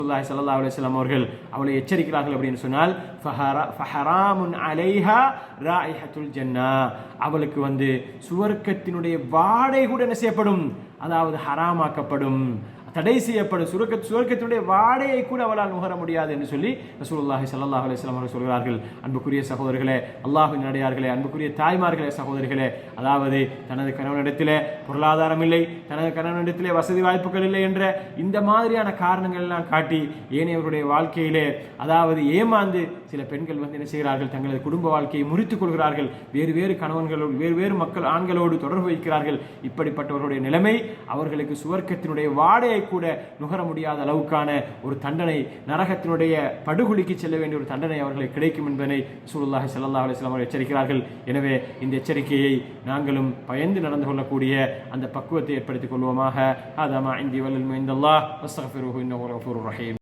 ரசூலுல்லாஹி ஸல்லல்லாஹு அலைஹி வஸல்லம் அவர்கள் அவளை எச்சரிக்கிறார்கள் அப்படின்னு சொன்னால் ஃபஹராமுன் அலைஹா ராயிஹத்துல் ஜன்னா, அவளுக்கு சுவர்க்கத்தினுடைய வாடை கூட என்ன செய்யப்படும், அதாவது ஹராமாக்கப்படும், தடை செய்யப்படும், சுவர்க்கத்தினுடைய வாடையை கூட அவளால் நுகர முடியாது என்று சொல்லி ரசூலுல்லாஹி ஸல்லல்லாஹு அலைஹி வஸல்லம் அவர்கள் சொல்கிறார்கள். அன்புக்குரிய சகோதரர்களே, அல்லாஹ்வின் அடியார்களே, அன்புக்குரிய தாய்மார்களே, சகோதரிகளே, அதாவது தனது கணவனிடத்திலே பொருளாதாரம் இல்லை, தனது கணவனிடத்திலே வசதி வாய்ப்புகள் இல்லை என்ற இந்த மாதிரியான காரணங்கள் எல்லாம் காட்டி ஏனையவர்களுடைய வாழ்க்கையிலே அதாவது ஏமாந்து சில பெண்கள் என்ன செய்கிறார்கள், தங்களது குடும்ப வாழ்க்கையை முறித்துக் கொள்கிறார்கள், வேறு வேறு கணவன்களோடு வேறு வேறு ஆண்களோடு தொடர்பு வைக்கிறார்கள். இப்படிப்பட்டவர்களுடைய நிலைமை அவர்களுக்கு சுவர்க்கத்தினுடைய வாடையை கூட நுகர முடியாத அளவுக்கான ஒரு தண்டனை, நரகத்தினுடைய படுகொலிக்கு செல்ல வேண்டிய ஒரு தண்டனை அவர்களுக்கு கிடைக்கும் என்பதை ரசூலுல்லாஹி ஸல்லல்லாஹு அலைஹி வஸல்லம் எச்சரிக்கிறார்கள். எனவே இந்த எச்சரிக்கையை நாங்களும் பயந்து நடந்து கொள்ளக்கூடிய அந்த பக்குவத்தை ஏற்படுத்திக் கொள்வோமாக. ஹாதா மா இன்தி வல் இல்மு இன்தல்லாஹ் வஸ்தக்ஃபிருஹு இன்னஹு கஃபூருர் ரஹீம்.